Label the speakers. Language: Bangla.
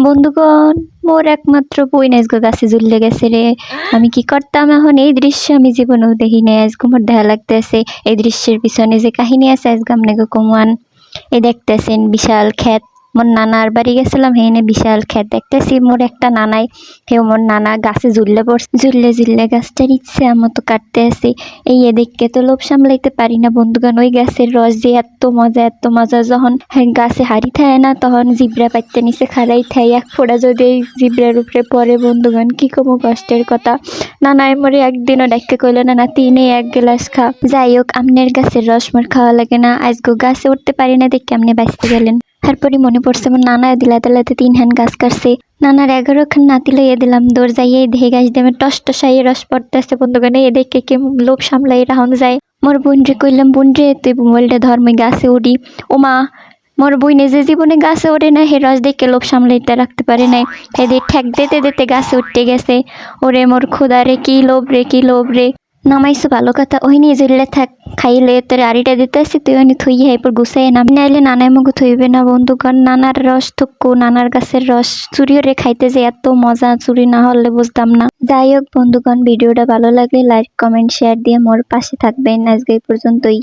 Speaker 1: বন্ধুগণ, মোর একমাত্র বই আজকে গাছে ঝুললে গেছে রে। আমি কি করতাম এখন? এই দৃশ্য আমি জীবনেও দেখি নাই, আজকে মোর দেখা লাগতেছে। এই দৃশ্যের পিছনে যে কাহিনী আছে আজকে আপনাকে কমান। এই দেখতেছেন বিশাল ক্ষেত। মোর নানার বাড়ি গেছিলাম, হেনে বিশাল ক্ষেত দেখতেছি। মোর একটা নানাই, হেও মোর নানা গাছে ঝুললে পড়ছে, ঝুললে ঝুললে গাছটার ইচ্ছে মতো কাটতে আছে। এই দেখে তো লোভ সামলাইতে পারি না বন্ধুগণ। ওই গাছের রস যে এত মজা, এত মজা। যখন গাছে হাড়ি থাকে না, তখন জিব্রা পাইতে নিচে খাড়াই থাই, এক ফোঁটা যদি এই জিব্রার উপরে পরে বন্ধুগণ, কি কমু কষ্টের কথা। নানাই মোরে একদিনও ডাক্কে কইল না, না তিনে এক গ্লাস খা। যাই হোক, আমনের গাছের রস মোর খাওয়া লাগে না। আজকে গাছে উঠতে পারি না দেখে আমনে বাঁচতে গেলেন। তারপরে মনে পড়ছে মোর নানা দিলাতে লাতে 3 হান গাছ কাটছে। নানার 11 খান নাতি লইয়া দিলাম, দৌড় যাইয়ে দেখে গাছ দিয়ে টস টসাইয়ে রস পড়তেছে বন্ধুগণ। এ দেখে কে লোভ সামলাই রাহন যায়। মোর বোন রে কইলাম, বোন রে তুই মোবাইলটা ধর, মই গাছে উঠি। ও মা, মোর বইনে যে জীবনে গাছে ওঠে না, হে রস দেখে লোভ সামলাইতে রাখতে পারে নাই, এদের ঠেক দিতে দিতে গাছে উঠতে গেছে। ওরে মোর খোদা রে, কি লোভ রে, কি লোভ রে। নামাইছো ভালো কথা, ওই নিয়ে জুললে থাক, খাইলে তোর আড়িটা দিতে আসছি, তুই ওই থইয়ে এরপর গুছাই নামি নাইলে নানাই মুখ থইবে না বন্ধুগণ। নানার রস থুকু, নানার গাছের রস চুরি করে খাইতে যে এত মজা, চুরি না হলে বুঝতাম না। যাই হোক বন্ধুগণ, ভিডিওটা ভালো লাগলে লাইক কমেন্ট শেয়ার দিয়ে মোর পাশে থাকবেন। আজকে এই পর্যন্তই।